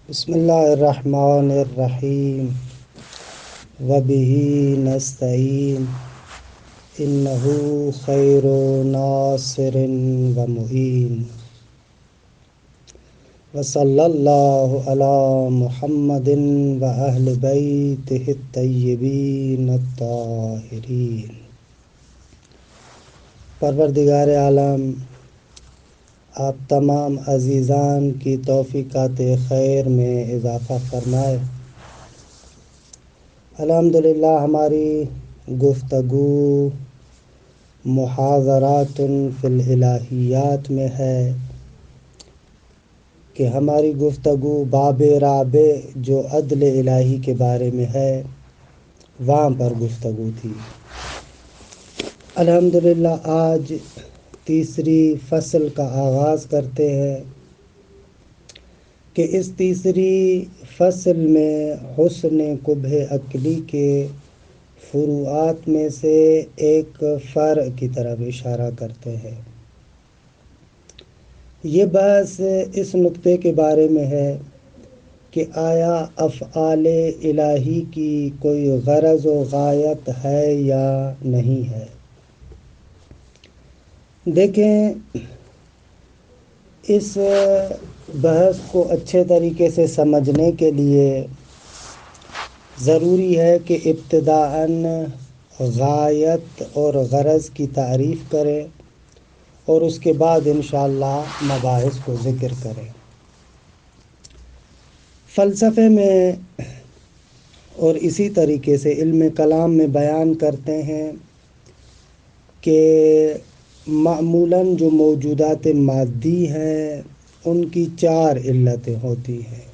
بسم اللہ الرحمن الرحیم وبہ نستعین انہ خیر ناصر و معین وصلی اللہ علی محمد و اہل بیتہ الطیبین الطاہرین۔ پروردگار عالم آپ تمام عزیزان کی توفیقات خیر میں اضافہ فرمائے۔ الحمدللہ ہماری گفتگو محاضرات فی الالہیات میں ہے کہ ہماری گفتگو باب رابع جو عدل الہی کے بارے میں ہے وہاں پر گفتگو تھی۔ الحمدللہ آج تیسری فصل کا آغاز کرتے ہیں کہ اس تیسری فصل میں حسن قبح عقلی کے فروعات میں سے ایک فرع کی طرف اشارہ کرتے ہیں۔ یہ بحث اس نقطے کے بارے میں ہے کہ آیا افعال الہی کی کوئی غرض و غایت ہے یا نہیں ہے۔ دیکھیں، اس بحث کو اچھے طریقے سے سمجھنے کے لیے ضروری ہے کہ ابتداءً غایت اور غرض کی تعریف کریں اور اس کے بعد انشاءاللہ مباحث کو ذکر کریں۔ فلسفے میں اور اسی طریقے سے علم کلام میں بیان کرتے ہیں کہ معمولاً جو موجودات مادی ہیں ان کی چار علتیں ہوتی ہیں۔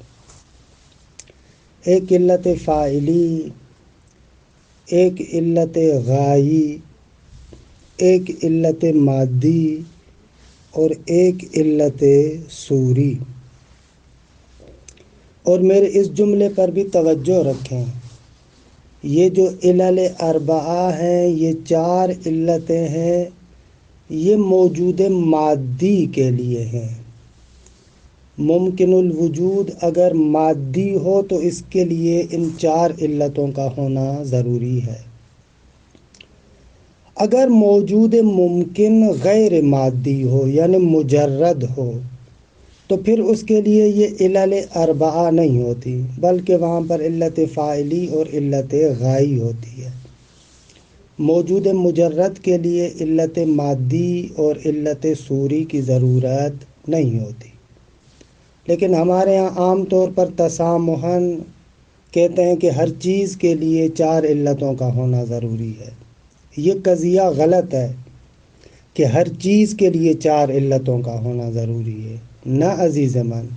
ایک علت فاعلی، ایک علت غائی، ایک علت مادی اور ایک علت صوری۔ اور میرے اس جملے پر بھی توجہ رکھیں، یہ جو علل اربعہ ہیں، یہ چار علتیں ہیں، یہ موجود مادی کے لیے ہیں۔ ممکن الوجود اگر مادی ہو تو اس کے لیے ان چار علتوں کا ہونا ضروری ہے۔ اگر موجود ممکن غیر مادی ہو یعنی مجرد ہو تو پھر اس کے لیے یہ علل اربعہ نہیں ہوتی، بلکہ وہاں پر علت فاعلی اور علت غائی ہوتی ہے۔ موجود مجرد کے لیے علت مادی اور علت صوری کی ضرورت نہیں ہوتی، لیکن ہمارے ہاں عام طور پر تسامحاً کہتے ہیں کہ ہر چیز کے لیے چار علتوں کا ہونا ضروری ہے۔ یہ قضیہ غلط ہے کہ ہر چیز کے لیے چار علتوں کا ہونا ضروری ہے۔ نہ عزیز من،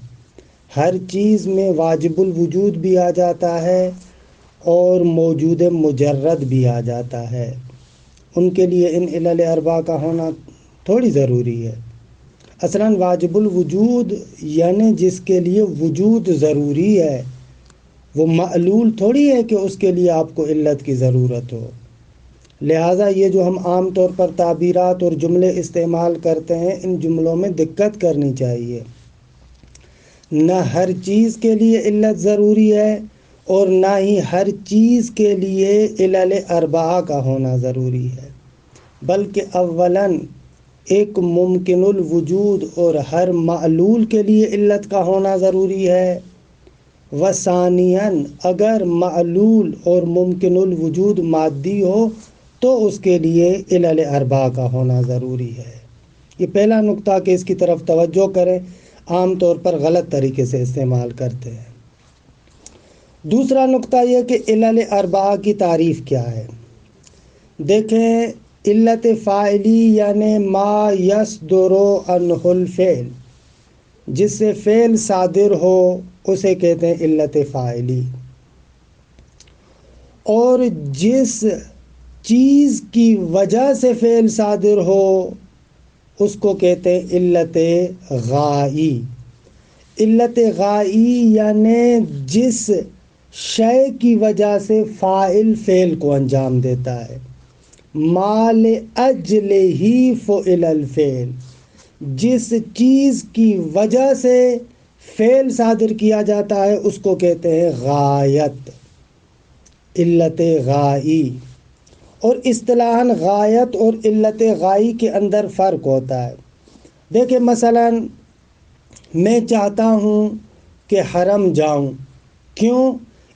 ہر چیز میں واجب الوجود بھی آ جاتا ہے اور موجود مجرد بھی آ جاتا ہے، ان کے لیے ان علل اربعہ کا ہونا تھوڑی ضروری ہے۔ اصلاً واجب الوجود یعنی جس کے لیے وجود ضروری ہے، وہ معلول تھوڑی ہے کہ اس کے لیے آپ کو علت کی ضرورت ہو۔ لہٰذا یہ جو ہم عام طور پر تعبیرات اور جملے استعمال کرتے ہیں، ان جملوں میں دقت کرنی چاہیے۔ نہ ہر چیز کے لیے علت ضروری ہے اور نہ ہی ہر چیز کے لیے علل اربعہ کا ہونا ضروری ہے، بلکہ اولاً ایک ممکن الوجود اور ہر معلول کے لیے علت کا ہونا ضروری ہے، وثانیاً اگر معلول اور ممکن الوجود مادی ہو تو اس کے لیے علل اربعہ کا ہونا ضروری ہے۔ یہ پہلا نقطہ کہ اس کی طرف توجہ کریں، عام طور پر غلط طریقے سے استعمال کرتے ہیں۔ دوسرا نقطہ یہ کہ علل اربعہ کی تعریف کیا ہے۔ دیکھیں، علت فاعلی یعنی ما یصدر عنہ الفعل، جس سے فعل صادر ہو اسے کہتے ہیں علت فاعلی، اور جس چیز کی وجہ سے فعل صادر ہو اس کو کہتے ہیں علت غائی۔ علت غائی یعنی جس شے کی وجہ سے فاعل فعل کو انجام دیتا ہے۔ ما لأجلہ فعل الفعل، جس چیز کی وجہ سے فعل صادر کیا جاتا ہے اس کو کہتے ہیں غایت، علت غائی۔ اور اصطلاحاً غایت اور علت غائی کے اندر فرق ہوتا ہے۔ دیکھیں مثلا میں چاہتا ہوں کہ حرم جاؤں، کیوں؟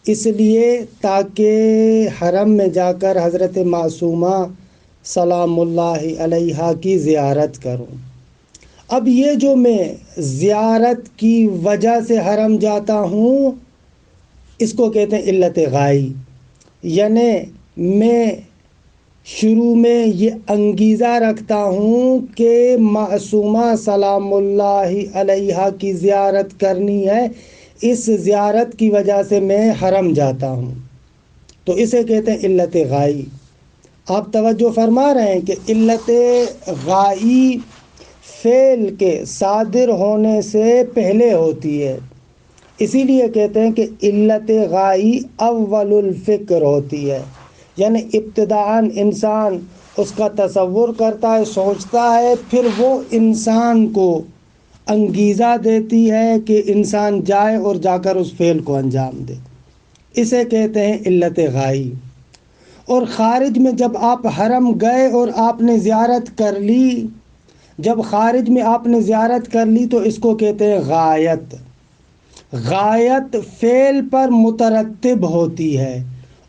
اس لیے تاکہ حرم میں جا کر حضرت معصومہ سلام اللہ علیہا کی زیارت کروں۔ اب یہ جو میں زیارت کی وجہ سے حرم جاتا ہوں اس کو کہتے ہیں علت غائی، یعنی میں شروع میں یہ انگیزہ رکھتا ہوں کہ معصومہ سلام اللہ علیہا کی زیارت کرنی ہے، اس زیارت کی وجہ سے میں حرم جاتا ہوں، تو اسے کہتے ہیں علت غائی۔ آپ توجہ فرما رہے ہیں کہ علت غائی فعل کے صادر ہونے سے پہلے ہوتی ہے، اسی لیے کہتے ہیں کہ علت غائی اول الفکر ہوتی ہے، یعنی ابتداءً انسان اس کا تصور کرتا ہے، سوچتا ہے، پھر وہ انسان کو انگیزہ دیتی ہے کہ انسان جائے اور جا کر اس فعل کو انجام دے، اسے کہتے ہیں علت غائی۔ اور خارج میں جب آپ حرم گئے اور آپ نے زیارت کر لی، جب خارج میں آپ نے زیارت کر لی تو اس کو کہتے ہیں غایت۔ غایت فعل پر مترتب ہوتی ہے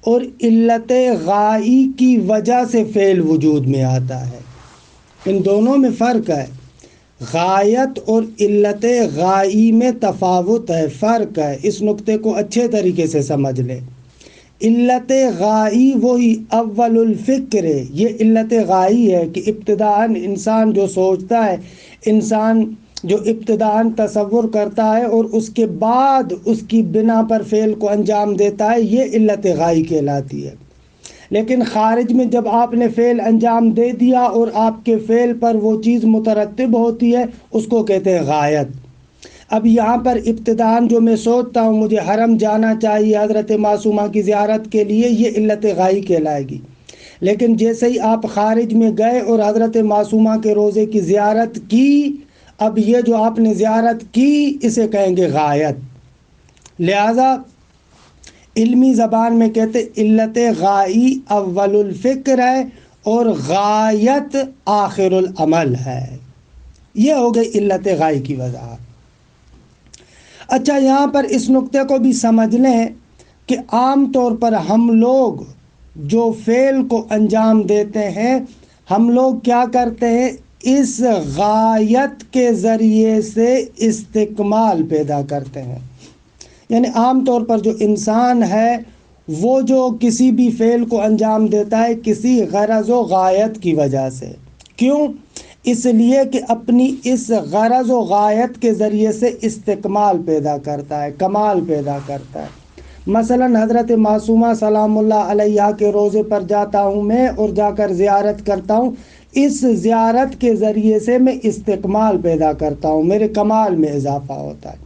اور علت غائی کی وجہ سے فعل وجود میں آتا ہے، ان دونوں میں فرق ہے۔ غایت اور علت غائی میں تفاوت ہے، فرق ہے، اس نقطے کو اچھے طریقے سے سمجھ لیں۔ علت غائی وہی اول الفکر ہے، یہ علت غائی ہے کہ ابتداءً انسان جو سوچتا ہے، انسان جو ابتداءً تصور کرتا ہے اور اس کے بعد اس کی بنا پر فعل کو انجام دیتا ہے، یہ علت غائی کہلاتی ہے۔ لیکن خارج میں جب آپ نے فعل انجام دے دیا اور آپ کے فعل پر وہ چیز مترتب ہوتی ہے اس کو کہتے ہیں غایت۔ اب یہاں پر ابتداءً جو میں سوچتا ہوں مجھے حرم جانا چاہیے حضرت معصومہ کی زیارت کے لیے، یہ علت غائی کہلائے گی۔ لیکن جیسے ہی آپ خارج میں گئے اور حضرت معصومہ کے روضے کی زیارت کی، اب یہ جو آپ نے زیارت کی اسے کہیں گے غایت۔ لہذا علمی زبان میں کہتے علت غائی اول الفکر ہے اور غایت آخر العمل ہے، یہ ہو گئی علت غائی کی وضاحت۔ اچھا یہاں پر اس نقطے کو بھی سمجھ لیں کہ عام طور پر ہم لوگ جو فعل کو انجام دیتے ہیں، ہم لوگ کیا کرتے ہیں، اس غایت کے ذریعے سے استکمال پیدا کرتے ہیں۔ یعنی عام طور پر جو انسان ہے وہ جو کسی بھی فعل کو انجام دیتا ہے کسی غرض و غایت کی وجہ سے، کیوں؟ اس لیے کہ اپنی اس غرض و غایت کے ذریعے سے استکمال پیدا کرتا ہے، کمال پیدا کرتا ہے۔ مثلا حضرت معصومہ سلام اللہ علیہا کے روضے پر جاتا ہوں میں اور جا کر زیارت کرتا ہوں، اس زیارت کے ذریعے سے میں استکمال پیدا کرتا ہوں، میرے کمال میں اضافہ ہوتا ہے۔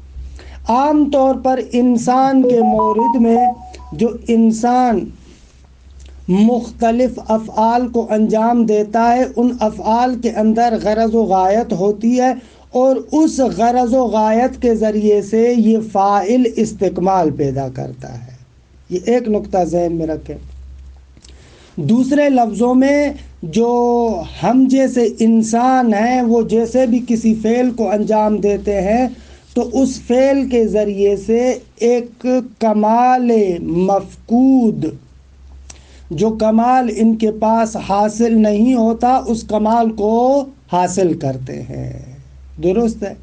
عام طور پر انسان کے مورد میں جو انسان مختلف افعال کو انجام دیتا ہے ان افعال کے اندر غرض و غایت ہوتی ہے اور اس غرض و غایت کے ذریعے سے یہ فاعل استکمال پیدا کرتا ہے، یہ ایک نقطہ ذہن میں رکھیں۔ دوسرے لفظوں میں جو ہم جیسے انسان ہیں وہ جیسے بھی کسی فعل کو انجام دیتے ہیں تو اس فعل کے ذریعے سے ایک کمال مفقود، جو کمال ان کے پاس حاصل نہیں ہوتا اس کمال کو حاصل کرتے ہیں، درست ہے؟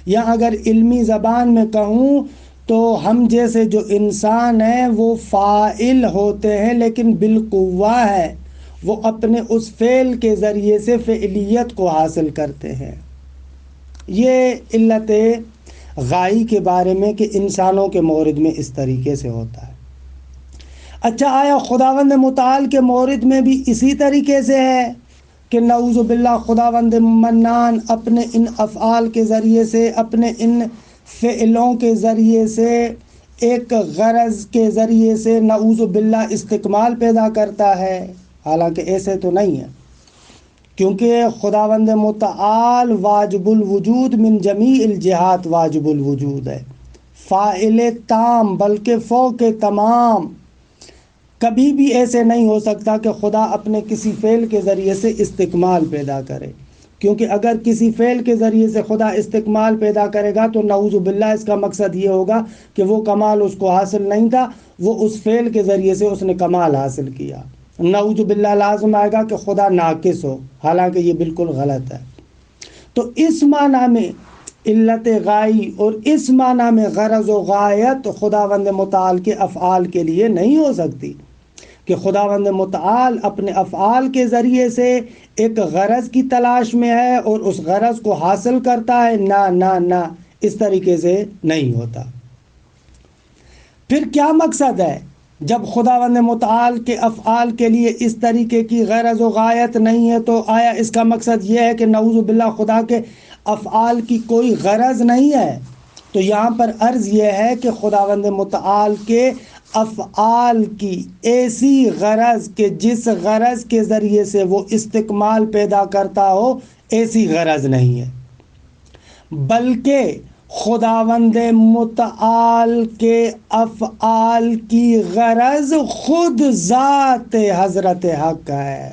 یا اگر علمی زبان میں کہوں تو ہم جیسے جو انسان ہیں وہ فاعل ہوتے ہیں لیکن بالقوہ ہے، وہ اپنے اس فعل کے ذریعے سے فعلیت کو حاصل کرتے ہیں۔ یہ علت غائی کے بارے میں کہ انسانوں کے مورد میں اس طریقے سے ہوتا ہے۔ اچھا آیا خداوند متعال کے مورد میں بھی اسی طریقے سے ہے کہ نعوذ باللہ خداوند منان اپنے ان افعال کے ذریعے سے، اپنے ان فعلوں کے ذریعے سے، ایک غرض کے ذریعے سے نعوذ باللہ استکمال پیدا کرتا ہے؟ حالانکہ ایسے تو نہیں ہے۔ کیونکہ خداوند متعال واجب الوجود من جمیع الجہات واجب الوجود ہے، فاعل تام بلکہ فوق تمام۔ کبھی بھی ایسے نہیں ہو سکتا کہ خدا اپنے کسی فعل کے ذریعے سے استکمال پیدا کرے، کیونکہ اگر کسی فعل کے ذریعے سے خدا استکمال پیدا کرے گا تو نعوذ باللہ اس کا مقصد یہ ہوگا کہ وہ کمال اس کو حاصل نہیں تھا، وہ اس فعل کے ذریعے سے اس نے کمال حاصل کیا۔ نعوذ باللہ لازم آئے گا کہ خدا ناقص ہو، حالانکہ یہ بالکل غلط ہے۔ تو اس معنی میں علت غائی اور اس معنی میں غرض و غایت خداوند متعال کے افعال کے لیے نہیں ہو سکتی کہ خداوند متعال اپنے افعال کے ذریعے سے ایک غرض کی تلاش میں ہے اور اس غرض کو حاصل کرتا ہے۔ نہ اس طریقے سے نہیں ہوتا۔ پھر کیا مقصد ہے جب خداوند متعال کے افعال کے لیے اس طریقے کی غرض و غایت نہیں ہے؟ تو آیا اس کا مقصد یہ ہے کہ نعوذ باللہ خدا کے افعال کی کوئی غرض نہیں ہے؟ تو یہاں پر عرض یہ ہے کہ خداوند متعال کے افعال کی ایسی غرض کہ جس غرض کے ذریعے سے وہ استکمال پیدا کرتا ہو، ایسی غرض نہیں ہے، بلکہ خداوند متعال کے افعال کی غرض خود ذات حضرت حق ہے۔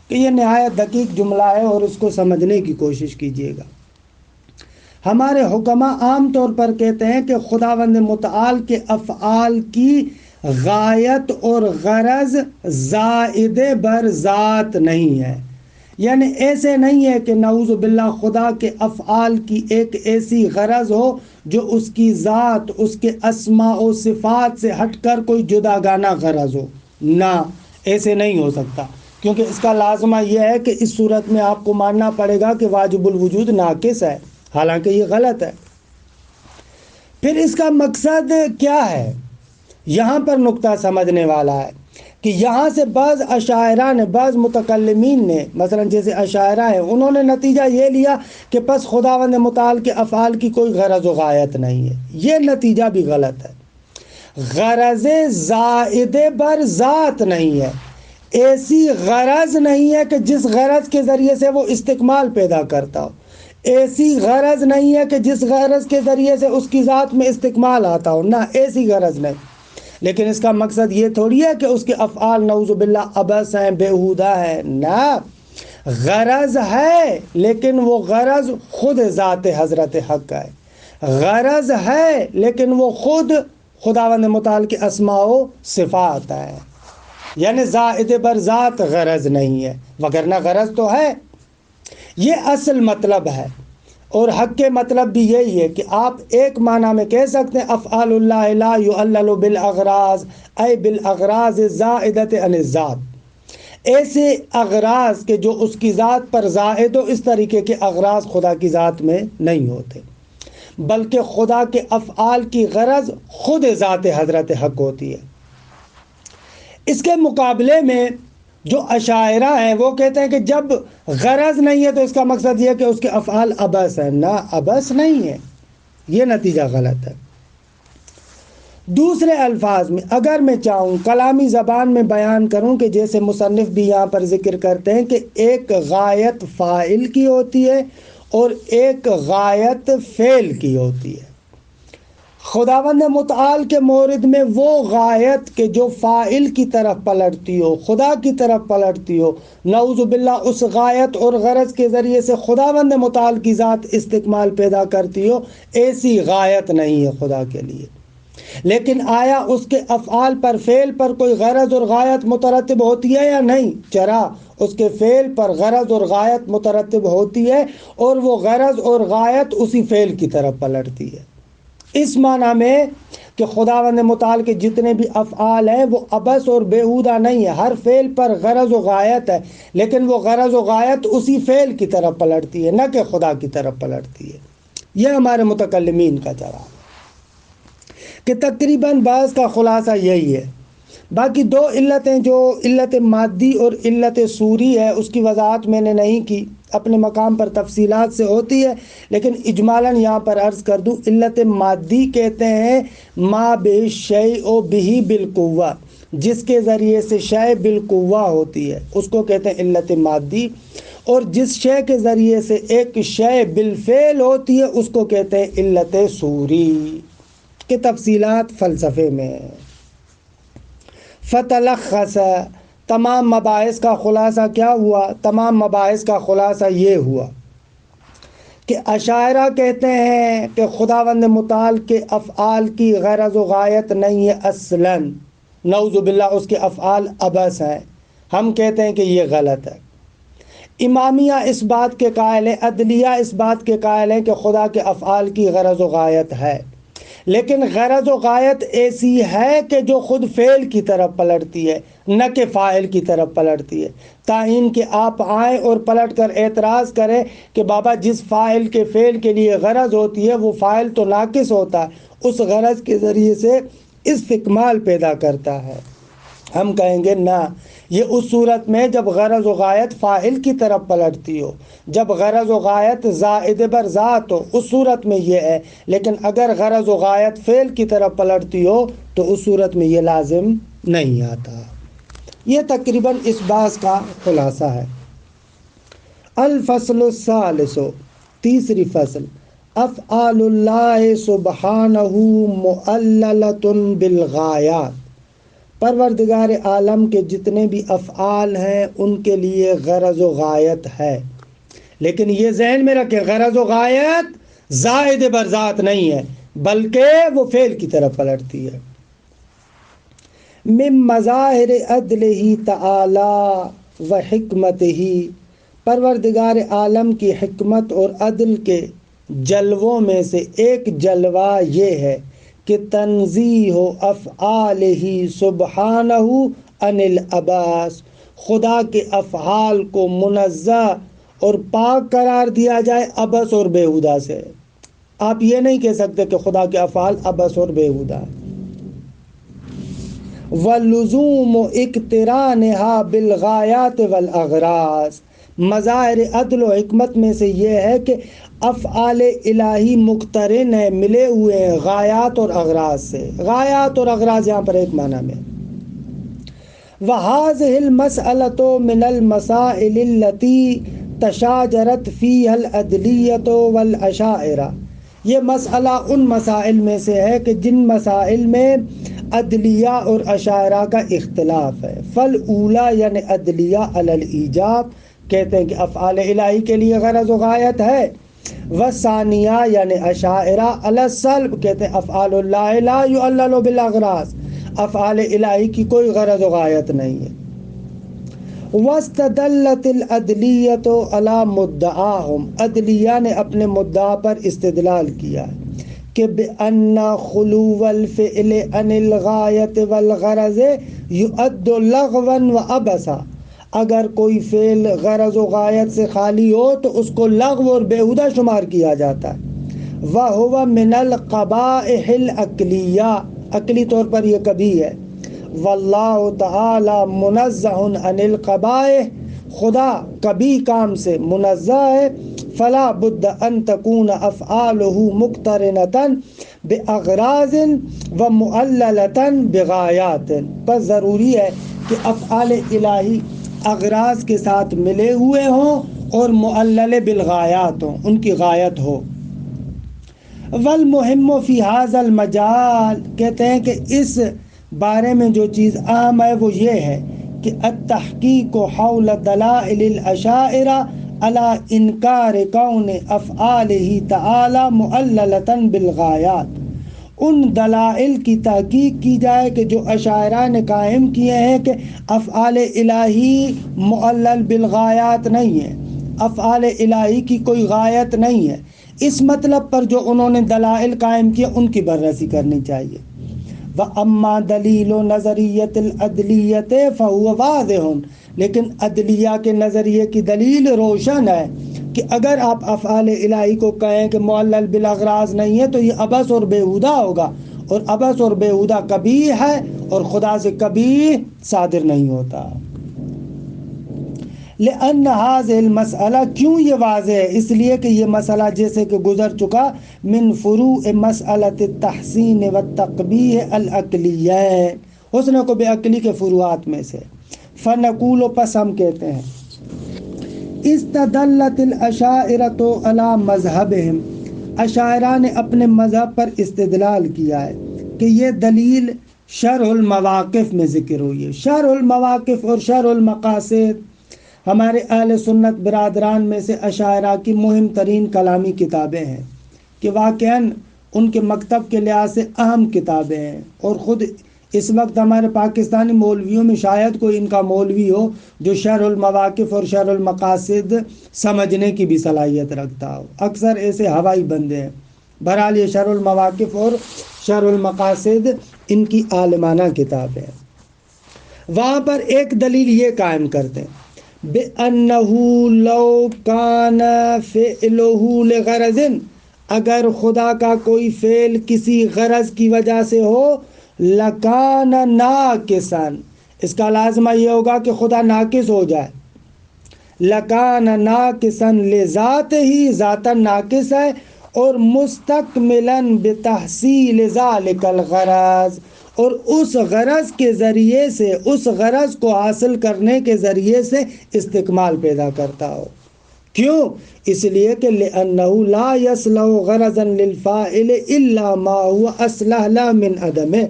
کہ یہ نہایت دقیق جملہ ہے اور اس کو سمجھنے کی کوشش کیجیے گا۔ ہمارے حکماء عام طور پر کہتے ہیں کہ خداوند متعال کے افعال کی غایت اور غرض زائد بر ذات نہیں ہے، یعنی ایسے نہیں ہے کہ نعوذ باللہ خدا کے افعال کی ایک ایسی غرض ہو جو اس کی ذات، اس کے اسماء و صفات سے ہٹ کر کوئی جداگانہ غرض ہو۔ نہ، ایسے نہیں ہو سکتا، کیونکہ اس کا لازمہ یہ ہے کہ اس صورت میں آپ کو ماننا پڑے گا کہ واجب الوجود ناقص ہے، حالانکہ یہ غلط ہے۔ پھر اس کا مقصد کیا ہے؟ یہاں پر نقطہ سمجھنے والا ہے کہ یہاں سے بعض اشاعرہ نے، بعض متکلمین نے، مثلا جیسے اشاعرہ ہیں، انہوں نے نتیجہ یہ لیا کہ پس خداوند متعال کے افعال کی کوئی غرض و غایت نہیں ہے۔ یہ نتیجہ بھی غلط ہے۔ غرض زائد بر ذات نہیں ہے، ایسی غرض نہیں ہے کہ جس غرض کے ذریعے سے وہ استکمال پیدا کرتا ہو، ایسی غرض نہیں ہے کہ جس غرض کے ذریعے سے اس کی ذات میں استکمال آتا ہو، نہ ایسی غرض نہیں۔ لیکن اس کا مقصد یہ تھوڑی ہے کہ اس کے افعال نعوذ باللہ عبث ہیں، بیہودہ ہیں۔ نہ، غرض ہے، لیکن وہ غرض خود ذات حضرت حق ہے۔ غرض ہے لیکن وہ خود خداوند متعال کے اسماء و صفات ہے، یعنی زائد بر ذات غرض نہیں ہے، وگرنہ غرض تو ہے۔ یہ اصل مطلب ہے، اور حق کے مطلب بھی یہی ہے کہ آپ ایک معنی میں کہہ سکتے ہیں افعال اللہ لا یعلل بالاغراض، اے بالاغراض زائدۃ عن الذات، ایسے اغراض کہ جو اس کی ذات پر زائد ہو۔ اس طریقے کے اغراض خدا کی ذات میں نہیں ہوتے، بلکہ خدا کے افعال کی غرض خود ذات حضرت حق ہوتی ہے۔ اس کے مقابلے میں جو اشاعرہ ہیں وہ کہتے ہیں کہ جب غرض نہیں ہے تو اس کا مقصد یہ ہے کہ اس کے افعال عبث ہیں۔ نہ، عبث نہیں ہے، یہ نتیجہ غلط ہے۔ دوسرے الفاظ میں اگر میں چاہوں کلامی زبان میں بیان کروں کہ جیسے مصنف بھی یہاں پر ذکر کرتے ہیں کہ ایک غایت فاعل کی ہوتی ہے اور ایک غایت فعل کی ہوتی ہے۔ خداوند متعال کے مورد میں وہ غایت کہ جو فاعل کی طرف پلٹتی ہو، خدا کی طرف پلٹتی ہو، نعوذ باللہ اس غایت اور غرض کے ذریعے سے خداوند متعال کی ذات استکمال پیدا کرتی ہو، ایسی غایت نہیں ہے خدا کے لیے۔ لیکن آیا اس کے افعال پر، فعل پر کوئی غرض اور غایت مترتب ہوتی ہے یا نہیں؟ چرا اس کے فعل پر غرض اور غایت مترتب ہوتی ہے، اور وہ غرض اور غایت اسی فعل کی طرف پلٹتی ہے۔ اس معنی میں کہ خداوند متعال کے جتنے بھی افعال ہیں وہ عبث اور بیہودہ نہیں ہے، ہر فعل پر غرض و غایت ہے، لیکن وہ غرض و غایت اسی فعل کی طرف پلٹتی ہے، نہ کہ خدا کی طرف پلٹتی ہے۔ یہ ہمارے متکلمین کا جواب ہے کہ تقریباً بعض کا خلاصہ یہی ہے۔ باقی دو علتیں جو علت مادی اور علت صوری ہے اس کی وضاحت میں نے نہیں کی، اپنے مقام پر تفصیلات سے ہوتی ہے، لیکن اجمالاً یہاں پر عرض کر دوں۔ علت مادی کہتے ہیں ما بہ شیء بہ بالقوہ، جس کے ذریعے سے شے بالقوہ ہوتی ہے اس کو کہتے ہیں علت مادی، اور جس شے کے ذریعے سے ایک شے بالفعل ہوتی ہے اس کو کہتے ہیں علت صوری، کہ تفصیلات فلسفے میں ہیں۔ فتلخص، تمام مباحث کا خلاصہ کیا ہوا؟ تمام مباحث کا خلاصہ یہ ہوا کہ اشاعرہ کہتے ہیں کہ خداوند متعال کے افعال کی غرض و غایت نہیں ہے اصلاً، نعوذ باللہ اس کے افعال عبث ہیں۔ ہم کہتے ہیں کہ یہ غلط ہے۔ امامیہ اس بات کے قائل ہیں، عدلیہ اس بات کے قائل ہیں کہ خدا کے افعال کی غرض و غایت ہے، لیکن غرض و غایت ایسی ہے کہ جو خود فعل کی طرف پلٹتی ہے، نہ کہ فاعل کی طرف پلٹتی ہے، تاہین کہ آپ آئیں اور پلٹ کر اعتراض کریں کہ بابا جس فاعل کے فعل کے لیے غرض ہوتی ہے وہ فاعل تو ناقص ہوتا ہے، اس غرض کے ذریعے سے استکمال پیدا کرتا ہے۔ ہم کہیں گے نہ، یہ اس صورت میں جب غرض و غایت فاعل کی طرف پلٹتی ہو، جب غرض و غایت زائد بر ذات ہو، اس صورت میں یہ ہے، لیکن اگر غرض و غایت فعل کی طرف پلٹتی ہو تو اس صورت میں یہ لازم نہیں آتا۔ یہ تقریباً اس بحث کا خلاصہ ہے۔ الفصل الثالث، تیسری فصل، افعال اللہ سبحانہ معللۃ بالغایات، پروردگار عالم کے جتنے بھی افعال ہیں ان کے لیے غرض و غایت ہے، لیکن یہ ذہن میں رکھیں غرض و غایت زائد بر ذات نہیں ہے بلکہ وہ فعل کی طرف پلٹتی ہے۔ من مظاہر عدلہ تعالی و حکمتہ، پروردگار عالم کی حکمت اور عدل کے جلووں میں سے ایک جلوہ یہ ہے کہ تنزیہ افعالہ سبحانہ عن العباس، خدا کے افعال کو منزہ اور پاک قرار دیا جائے عبث اور بیہودہ سے۔ آپ یہ نہیں کہہ سکتے کہ خدا کے افعال عبث اور بیہودہ ہیں۔ وَلُزُومُ اقترانها بالغایات والاغراض، مظاہر عدل و حکمت میں سے یہ ہے کہ افعال الہی مقترن ہیں، ملے ہوئے ہیں غایات اور اغراض سے۔ غایات اور اغراض یہاں پر ایک معنی میں۔ وَهَذِهِ الْمَسْأَلَةُ مِنَ الْمَسَائِلِ الَّتِي تَشَاجَرَتْ فِيهَا الْعَدْلِيَّةُ وَالْأَشَاعِرَةُ، یہ مسئلہ ان مسائل میں سے ہے کہ جن مسائل میں عدلیہ اور اشاعرہ کا اختلاف ہے۔ فالأولیٰ یعنی عدلیہ علی الایجاب، کہتے ہیں کہ افعال الہی کے لیے غرض و غایت ہے۔ والثانیہ یعنی اشاعرہ علی السلب، کہتے ہیں افعال اللہ لا یعلل بالاغراض، افعال الہی کی کوئی غرض و غایت نہیں ہے۔ واستدلت العدلیۃ علی مدعاہم، عدلیہ نے اپنے مدعا پر استدلال کیا کہ بأن خلو الفعل عن الغایت والغرض یعد لغوا وعبثا، اگر کوئی فعل غرض و غایت سے خالی ہو تو اس کو لغو اور بیہودہ شمار کیا جاتا ہے۔ وَهُوَ مِنَ الْقَبَائِحِ الْعَقْلِيَّةِ، عقلی طور پر یہ کبھی ہے۔ واللہ تعالی منزہ عن القبائح، خدا کبھی کام سے منزہ ہے۔ فلا بد ان تکون افعالہ مقترنۃ باغراض ومعللۃ بغایات، بس ضروری ہے کہ افعال الہی اغراض کے ساتھ ملے ہوئے ہوں اور معلل بالغایات ہوں، ان کی غایت ہو۔ والمہم فی ھذا المجال، کہتے ہیں کہ اس بارے میں جو چیز اہم ہے وہ یہ ہے کہ التحقیق حول دلائل الاشاعرہ علی انکار کون افعالہ تعالی معللۃ بالغایات، ان دلائل کی تحقیق کی جائے کہ جو اشاعرہ نے قائم کیے ہیں کہ افعال الہی معلل بالغایات نہیں ہے، افعال الہی کی کوئی غایت نہیں ہے۔ اس مطلب پر جو انہوں نے دلائل قائم کیے ان کی بررسی کرنی چاہیے۔ وَأَمَّا دَلِيلُ نَظَرِيَّةِ الْعَدْلِيَّةِ فَهُوَ وَاضِحٌ، لیکن عدلیہ کے نظریے کی دلیل روشن ہے کہ اگر آپ افعال الہی کو کہیں کہ معلل بالاغراض نہیں ہے تو یہ عبث اور بیہودہ ہوگا، اور عبث اور بیہودہ قبیح ہے اور خدا سے قبیح صادر نہیں ہوتا۔ لأن هذه المسئلہ، کیوں یہ واضح ہے؟ اس لیے کہ یہ مسئلہ جیسے کہ گزر چکا من فروع مسئلۃ التحسین والتقبیح العقلیین، حسن کو بے عقلی کے فروعات میں سے۔ فنقول، پس ہم کہتے ہیں، استدلت الاشاعرۃ علی مذہبہم، اشاعرہ نے اپنے مذہب پر استدلال کیا ہے کہ یہ دلیل شرح المواقف میں ذکر ہوئی ہے۔ شرح المواقف اور شرح المقاصد ہمارے اہل سنت برادران میں سے اشاعرہ کی مہم ترین کلامی کتابیں ہیں کہ واقعاً ان کے مکتب کے لحاظ سے اہم کتابیں ہیں، اور خود اس وقت ہمارے پاکستانی مولویوں میں شاید کوئی ان کا مولوی ہو جو شرح المواقف اور شرح المقاصد سمجھنے کی بھی صلاحیت رکھتا ہو، اکثر ایسے ہوائی بندے ہیں۔ بہرحال یہ شرح المواقف اور شرح المقاصد ان کی عالمانہ کتاب ہے۔ وہاں پر ایک دلیل یہ قائم کرتے ہیں بِأَنَّهُ لَوْ كَانَ فِعْلُهُ لِغَرَضٍ، اگر خدا کا کوئی فعل کسی غرض کی وجہ سے ہو، لَكَانَ نَاقِصًا، اس کا لازمہ یہ ہوگا کہ خدا ناقص ہو جائے۔ لَكَانَ نَاقِصًا لِذَاتِهِ، ذاتاً ناقص ہے، اور مستقملاً بتحصیل ذلک الغرض، اور اس غرض کے ذریعے سے، اس غرض کو حاصل کرنے کے ذریعے سے استکمال پیدا کرتا ہو۔ کیوں؟ اس لیے کہ لِأَنَّهُ لَا يَصْلَحُ غَرَضًا لِلْفَاعِلِ إِلَّا مَا هُوَ أَصْلَحَ لَهُ مِنْ عَدَمِهِ،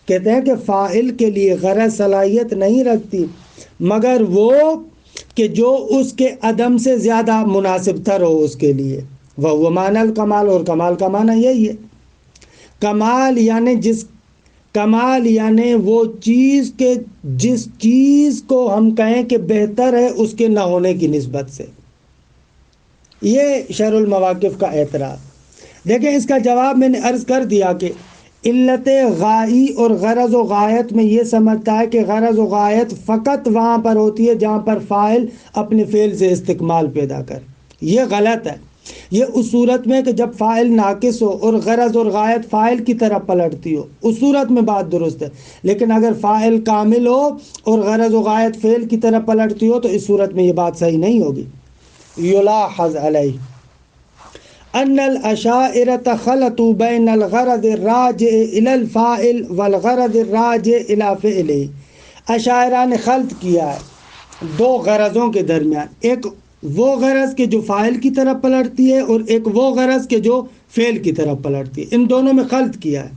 کہتے ہیں کہ فاعل کے لیے غرض صلاحیت نہیں رکھتی مگر وہ کہ جو اس کے عدم سے زیادہ مناسب تر ہو اس کے لیے۔ وَهُوَ معنى الکمال، اور کمال کا معنی یہی ہے۔ کمال یعنی وہ چیز کہ جس چیز کو ہم کہیں کہ بہتر ہے اس کے نہ ہونے کی نسبت سے۔ یہ شرح المواقف کا اعتراض۔ دیکھیں اس کا جواب میں نے عرض کر دیا کہ علت غائی اور غرض و غایت میں یہ سمجھتا ہے کہ غرض و غایت فقط وہاں پر ہوتی ہے جہاں پر فاعل اپنے فعل سے استکمال پیدا کر۔ یہ غلط ہے۔ یہ اس صورت میں کہ جب فاعل ناقص ہو اور غرض اور غایت فاعل کی طرف پلٹتی ہو، اس صورت میں بات درست ہے، لیکن اگر فاعل کامل ہو اور غرض و غایت فعل کی طرف پلٹتی ہو تو اس صورت میں یہ بات صحیح نہیں ہوگی۔ یلاحظ علیہ ان الاشاعرة خلطوا بین الغرض الراجع الى الفاعل والغرض الراجع الى فعله، اشاعرہ نے خلط کیا ہے دو غرضوں کے درمیان، ایک وہ غرض کے جو فاعل کی طرف پلٹتی ہے اور ایک وہ غرض کے جو فعل کی طرف پلٹتی ہے، ان دونوں میں خلط کیا ہے۔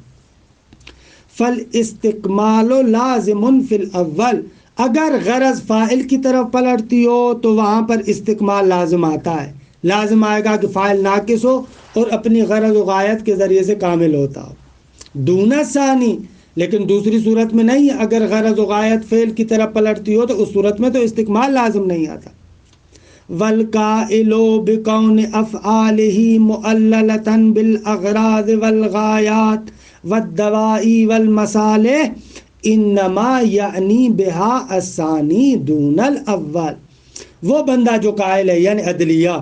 فالاستکمال لازم فی الاول، اگر غرض فاعل کی طرف پلٹتی ہو تو وہاں پر استکمال لازم آتا ہے، لازم آئے گا کہ فاعل ناقص ہو اور اپنی غرض و غایت کے ذریعے سے کامل ہوتا ہو۔ دون ثانی، لیکن دوسری صورت میں نہیں، اگر غرض و غایت فعل کی طرف پلٹتی ہو تو اس صورت میں تو استکمال لازم نہیں آتا۔ وَالْقَائِلُ بِكَوْنِ أَفْعَالِهِ مُعَلَّلَةً بِالْأَغْرَاضِ وَالْغَایَاتِ وَالدَّوَاعِي وَالْمَصَالِحِ إِنَّمَا يَعْنِي بِهَا الثَّانِي دُونَ الْأَوَّلِ، وہ بندہ جو قائل ہے یعنی عدلیہ،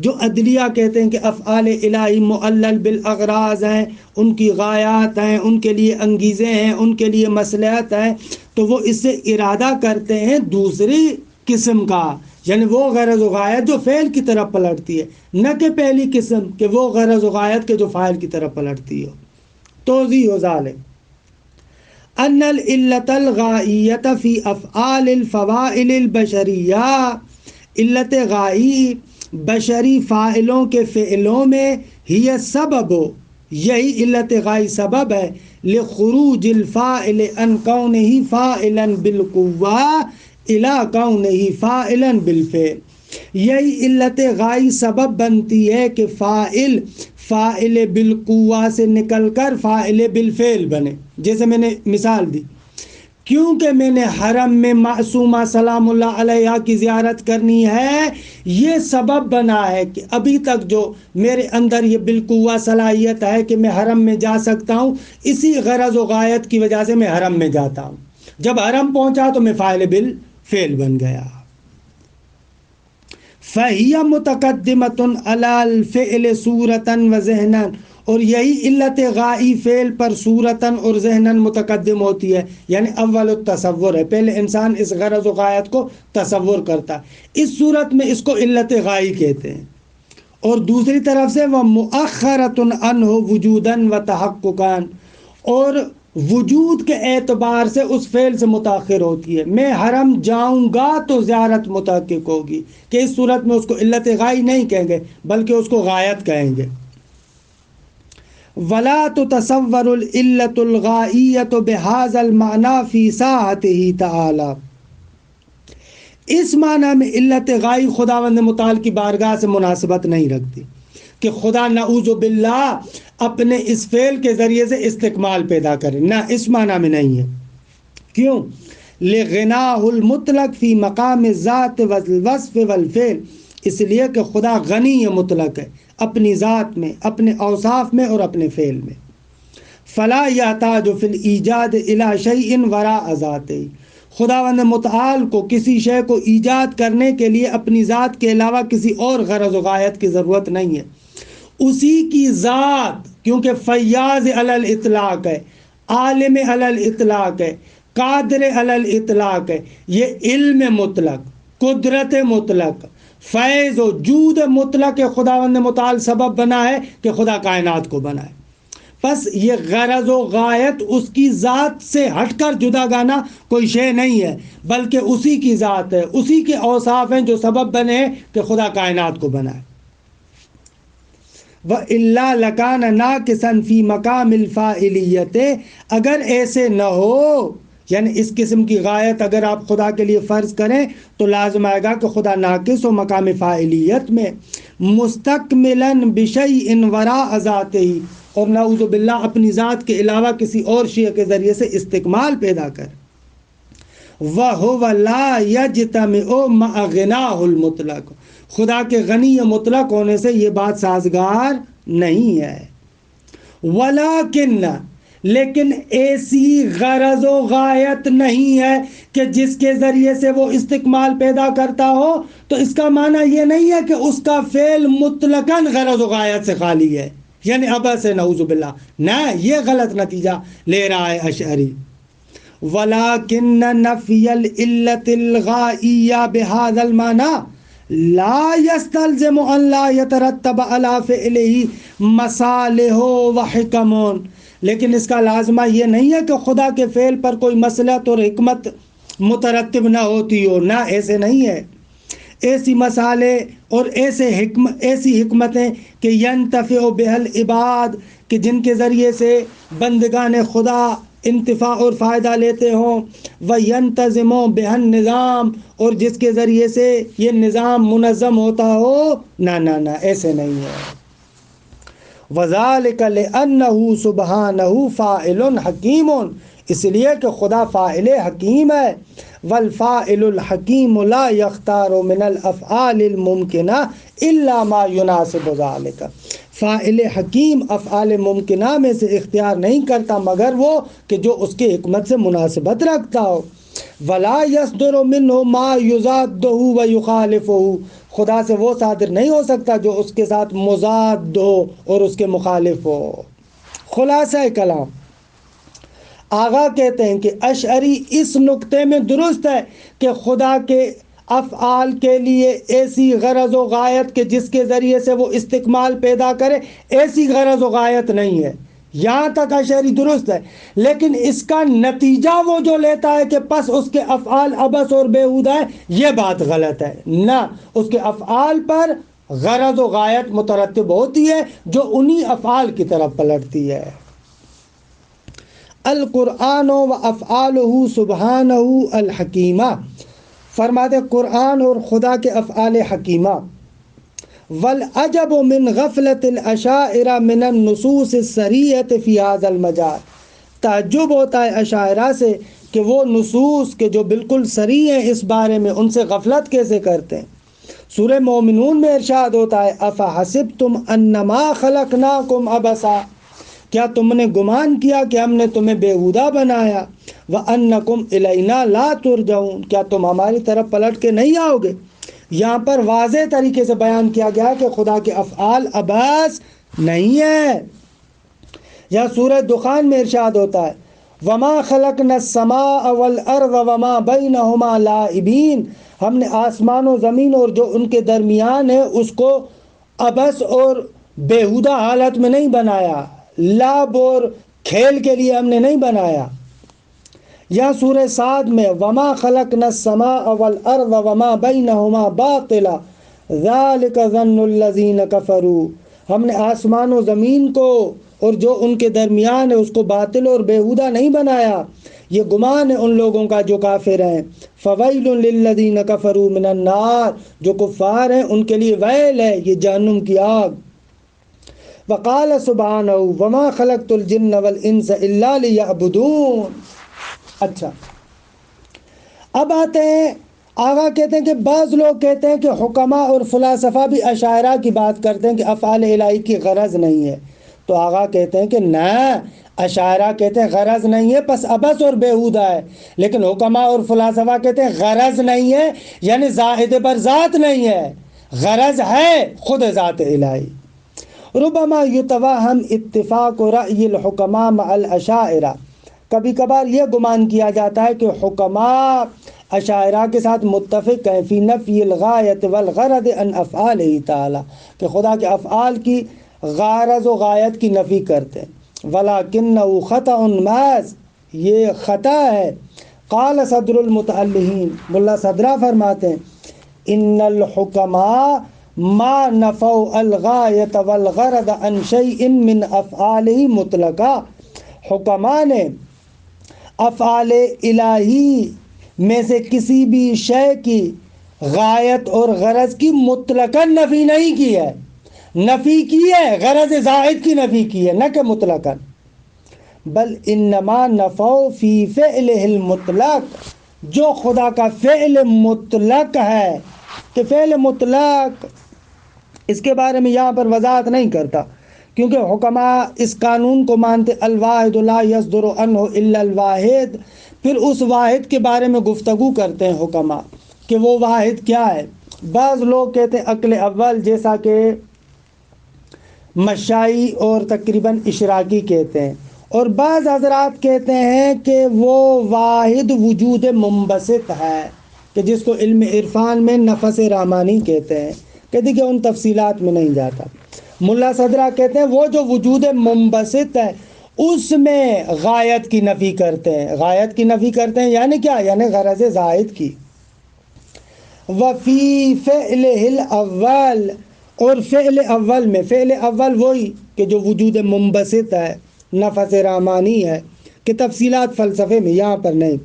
جو عدلیہ کہتے ہیں کہ افعال الہی معلل بالاغراض ہیں، ان کی غایات ہیں، ان کے لیے انگیزے ہیں، ان کے لیے مصلحت ہیں، تو وہ اس سے ارادہ کرتے ہیں دوسری قسم کا، یعنی وہ غرض و غایت جو فعل کی طرف پلٹتی ہے، نہ کہ پہلی قسم کہ وہ غرض و غایت کے جو فاعل کی طرف پلٹتی ہو۔ توضیح و ذالک ان العلت الغائیۃ فی افعال الفواعل البشریہ، علت غائی بشری فاعلوں کے فعلوں میں ہی سبب، یہی علت غائی سبب ہے لخروج الفاعل عن کونہ فاعلا بالقوہ الی کونہ فاعلا بالفعل، یہی علت غائی سبب بنتی ہے کہ فاعل بالقوہ سے نکل کر فاعل بالفعل بنے۔ جیسے میں نے مثال دی، کیونکہ میں نے حرم میں معصومہ سلام اللہ علیہا کی زیارت کرنی ہے، یہ سبب بنا ہے کہ ابھی تک جو میرے اندر یہ بالقوہ صلاحیت ہے کہ میں حرم میں جا سکتا ہوں، اسی غرض و غایت کی وجہ سے میں حرم میں جاتا ہوں۔ جب حرم پہنچا تو میں فاعل بالفعل بن گیا۔ فَهِيَ مُتَقَدِّمَةٌ عَلَى الْفِعْلِ صُورَةً وَذِهْنًا، اور یہی علت غائی فعل پر صورتاً اور ذہناً متقدم ہوتی ہے، یعنی اول التصور ہے، پہلے انسان اس غرض و غایت کو تصور کرتا ہے، اس صورت میں اس کو علت غائی کہتے ہیں۔ اور دوسری طرف سے وہ مؤخرۃ عنہ وجوداً و تحققاً، اور وجود کے اعتبار سے اس فعل سے متاخر ہوتی ہے. میں حرم جاؤں گا تو زیارت متحقق ہوگی، کہ اس صورت میں اس کو علت غائی نہیں کہیں گے بلکہ اس کو غایت کہیں گے. ولا تتصور العلت الغائیۃ بہذا المعنی فی ساحتہ تعالی. اس معنی میں علت غائی خداوند متعال کی بارگاہ سے مناسبت نہیں رکھتی کہ خدا نعوذ باللہ اپنے اس فعل کے ذریعے سے استکمال پیدا کرے، نہ، اس معنی میں نہیں ہے. کیوں؟ لغناہ المطلق فی مقام الذات والوصف والفعل، اس لیے کہ خدا غنی مطلق ہے اپنی ذات میں، اپنے اوصاف میں اور اپنے فعل میں. فلا یحتاج فی الایجاد الی شیء وراء ذاتہ. خداوند متعال کو کسی شے کو ایجاد کرنے کے لیے اپنی ذات کے علاوہ کسی اور غرض و غایت کی ضرورت نہیں ہے. اسی کی ذات، کیونکہ فیاض علی الاطلاق ہے، عالم علی الاطلاق ہے، قادر علی الاطلاق ہے، یہ علم مطلق، قدرت مطلق، فیض و جود مطلق خداوند متعال سبب بنا ہے کہ خدا کائنات کو بنائے. بس یہ غرض و غایت اس کی ذات سے ہٹ کر جدا گانا کوئی شے نہیں ہے، بلکہ اسی کی ذات ہے، اسی کے اوصاف ہیں جو سبب بنے کہ خدا کائنات کو بنائے. وَإِلَّا لَكَانَ نَاقِصًا فِي مَقَامِ الْفَاعِلِيَّةِ. اگر ایسے نہ ہو، یعنی اس قسم کی غایت اگر آپ خدا کے لیے فرض کریں تو لازم آئے گا کہ خدا ناقص و مقام فاعلیت میں مستقملاً بشیء وراء ذاتہ، اور نعوذ باللہ اپنی ذات کے علاوہ کسی اور شیء کے ذریعے سے استکمال پیدا کر. وَهُوَ لَا يَجْتَمِعُ مَعَ غِنَاهُ الْمُطْلَقِ. خدا کے غنی مطلق ہونے سے یہ بات سازگار نہیں ہے. وَلَكِنَّ، لیکن ایسی غرض و غایت نہیں ہے کہ جس کے ذریعے سے وہ استکمال پیدا کرتا ہو، تو اس کا معنی یہ نہیں ہے کہ اس کا فعل مطلقاً غرض و غایت سے خالی ہے، یعنی عبث ہے، نعوذ باللہ. نہ، یہ غلط نتیجہ لے رہا ہے اشعری. وَلَكِنَّ نَفْيَ الْعِلَّةِ الْغَائِيَّةِ بِهَذَا الْمَعْنَى لَا يَسْتَلْزِمُ أَنْ لَا يَتَرَتَّبَ عَلَى فِعْلِهِ مَصَالِحُ وَحِكَمٌ. لیکن اس کا لازمہ یہ نہیں ہے کہ خدا کے فعل پر کوئی مصلحت اور حکمت مترتب نہ ہوتی ہو، نہ، ایسے نہیں ہے. ایسی مصالح اور ایسی حکمتیں کہ ینتفع بها العباد، کہ جن کے ذریعے سے بندگان خدا انتفاع اور فائدہ لیتے ہوں. وَيَنْتَظِمُ بِهَا النِّظَامُ، اور جس کے ذریعے سے یہ نظام منظم ہوتا ہو. نہ، ایسے نہیں ہے. وَذَلِكَ لِأَنَّهُ سُبْحَانَهُ فَاعِلٌ حَكِيمٌ، اس لیے کہ خدا فاعل حکیم ہے. وَالْفَاعِلُ الْحَكِيمُ لَا يَخْتَارُ مِنَ الْأَفْعَالِ الْمُمْكِنَةِ إِلَّا مَا يُنَاسِبُ ذَلِكَ. فاعل حکیم افعال ممکنہ میں سے اختیار نہیں کرتا مگر وہ کہ جو اس کے حکمت سے مناسبت رکھتا ہو. وَلَا يَصْدُرُ مِنْهُ مَا يُضَادُّهُ وَيُخَالِفُهُ، خدا سے وہ صادر نہیں ہو سکتا جو اس کے ساتھ مضاد ہو اور اس کے مخالف ہو. خلاصہ کلام، آغا کہتے ہیں کہ اشعری اس نقطے میں درست ہے کہ خدا کے افعال کے لیے ایسی غرض و غایت کہ جس کے ذریعے سے وہ استکمال پیدا کرے، ایسی غرض و غایت نہیں ہے. یہاں تک اشعری درست ہے، لیکن اس کا نتیجہ وہ جو لیتا ہے کہ پس اس کے افعال عبث اور بیہودہ ہیں، یہ بات غلط ہے. نہ، اس کے افعال پر غرض و غایت مترتب ہوتی ہے جو انہی افعال کی طرف پلٹتی ہے. القرآن و افعالہ سبحانہ الحکیمہ، فرماتے قرآن اور خدا کے افعال حکیمہ. والعجب من غفلت الاشاعرہ من النصوص الصریحۃ فی ھذا المجال. تعجب ہوتا ہے اشاعرہ سے کہ وہ نصوص کے جو بالکل صریح ہیں اس بارے میں، ان سے غفلت کیسے کرتے ہیں. سورہ مومنون میں ارشاد ہوتا ہے افحسبتم انما خلقناکم عبثا، کیا تم نے گمان کیا کہ ہم نے تمہیں بیہودہ بنایا. وَأَنَّكُمْ إِلَيْنَا لَا تُرْجَعُونَ، کیا تم ہماری طرف پلٹ کے نہیں آؤ گے. یہاں پر واضح طریقے سے بیان کیا گیا کہ خدا کے افعال عبث نہیں ہے. یا سورہ دخان میں ارشاد ہوتا ہے وَمَا خَلَقْنَا السَّمَاءَ وَالْأَرْضَ وَمَا بَيْنَهُمَا لَاعِبِينَ، ہم نے آسمان و زمین اور جو ان کے درمیان ہے اس کو عبث اور بیہودہ حالت میں نہیں بنایا، لعب اور کھیل کے لیے ہم نے نہیں بنایا۔ یا سورہ صاد میں وما خلقنا السماء والارض وما بینہما باطلا ذالک ظن الذین کفروا، ہم نے آسمان و زمین کو اور جو ان کے درمیان ہے اس کو باطل اور بیہودہ نہیں بنایا، یہ گمان ہے ان لوگوں کا جو کافر ہیں۔ فویل للذین کفروا من النار، جو کفار ہیں ان کے لیے ویل ہے، یہ جہنم کی آگ۔ وقال سبحانہ وما خلقت الجن والانس الا لیعبدون۔ اچھا، اب آتے ہیں، آغا کہتے ہیں کہ بعض لوگ کہتے ہیں کہ حکماء اور فلاسفہ بھی اشاعرہ کی بات کرتے ہیں کہ افعال الہی کی غرض نہیں ہے، تو آغا کہتے ہیں کہ نہ، اشاعرہ کہتے ہیں غرض نہیں ہے پس عبث اور بیہودہ ہے، لیکن حکماء اور فلاسفہ کہتے ہیں غرض نہیں ہے یعنی زائد بر ذات نہیں ہے، غرض ہے خود ذات الہی۔ ربما یتوہم اتفاق رأی الحکماء مع الاشاعرہ، کبھی کبھار یہ گمان کیا جاتا ہے کہ حکماء اشاعرہ کے ساتھ متفق ہیں فی نفی الغایت والغرض عن افعالہ تعالی، کہ خدا کے افعال کی غرض و غایت کی نفی کرتے ہیں، ولیکنہ خطأ محض، یہ خطا ہے۔ قال صدر المتعلہین، ملا صدرہ فرماتے ہیں ان الحکماء ما نفوا الغایت والغرض عن شیء من افعالہ مطلقا، حکماء نے افعال الہی میں سے کسی بھی شے کی غایت اور غرض کی مطلقاً نفی نہیں کی ہے، نفی کی ہے، غرض زائد کی نفی کی ہے، نہ کہ مطلقاً، بل انما نفوا فی فعلہ المطلق، جو خدا کا فعل مطلق ہے، کہ فعل مطلق اس کے بارے میں یہاں پر وضاحت نہیں کرتا، کیونکہ حکماء اس قانون کو مانتے الواحد لا یصدر عنہ الا الواحد، پھر اس واحد کے بارے میں گفتگو کرتے ہیں حکماء کہ وہ واحد کیا ہے۔ بعض لوگ کہتے ہیں عقل اول، جیسا کہ مشائی اور تقریباً اشراقی کہتے ہیں، اور بعض حضرات کہتے ہیں کہ وہ واحد وجود منبسط ہے، کہ جس کو علم عرفان میں نفس رحمانی کہتے ہیں، کہ دیکھیں ان تفصیلات میں نہیں جاتا۔ ملا صدرہ کہتے ہیں وہ جو وجود منبسط ہے اس میں غایت کی نفی کرتے ہیں، غایت کی نفی کرتے ہیں یعنی کیا، یعنی غرض زائد کی۔ وفی فعلہ الاول، اور فعل اول میں، فعل اول وہی کہ جو وجود منبسط ہے، نفس رحمانی ہے، کہ تفصیلات فلسفے میں یہاں پر نہیں۔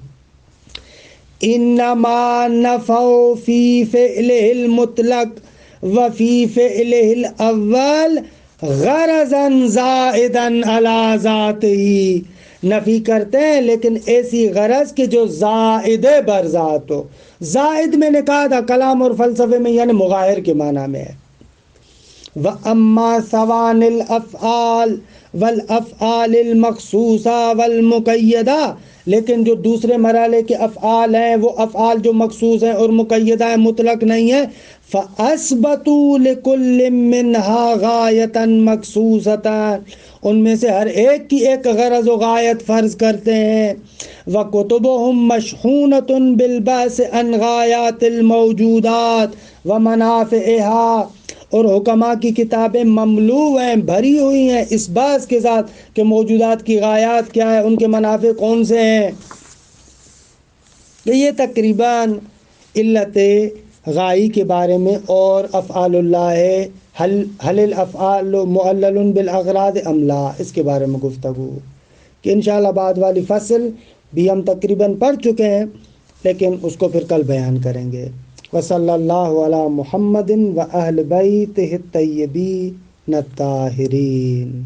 انما نفوا فی فعلہ المطلق وفی فعلہ الاول غرضا زائدا علی ذاتہ، نفی کرتے ہیں لیکن ایسی غرض کہ جو زائد بر ذات ہو۔ زائد میں نے کہا تھا کلام اور فلسفے میں یعنی مغایر کے معنی میں ہے۔ وَأَمَّا ثَوَانِ الْأَفْعَالِ وَالْأَفْعَالِ الْمَخْصُوصَةِ وَالْمُقَيَّدَةِ، لیکن جو دوسرے مرحلے کے افعال ہیں وہ افعال جو مخصوص ہیں اور مقیدہ ہیں، مطلق نہیں ہیں، فَأَثْبَتُوا لِكُلٍّ مِّنْهَا غَایَةً مَخْصُوصَةً، ان میں سے ہر ایک کی ایک غرض و غایت فرض کرتے ہیں۔ وَكُتُبُهُمْ مَشْحُونَةٌ بِالْبَحْثِ عَنْ غَایَاتِ الْمَوْجُودَاتِ وَمَنَافِعِهَا، اور حکماء کی کتابیں مملوء ہیں، بھری ہوئی ہیں اس بحث کے ساتھ کہ موجودات کی غایات کیا ہے، ان کے منافع کون سے ہیں۔ تو یہ تقریباً علت غائی کے بارے میں، اور افعال اللہ ہے حل الافعال معلل بالاغراض ام لا، اس کے بارے میں گفتگو، کہ انشاءاللہ بعد والی فصل بھی ہم تقریباً پڑھ چکے ہیں لیکن اس کو پھر کل بیان کریں گے۔ وصلی اللہ علی محمد و اہل بیتہ الطیبین الطاہرین۔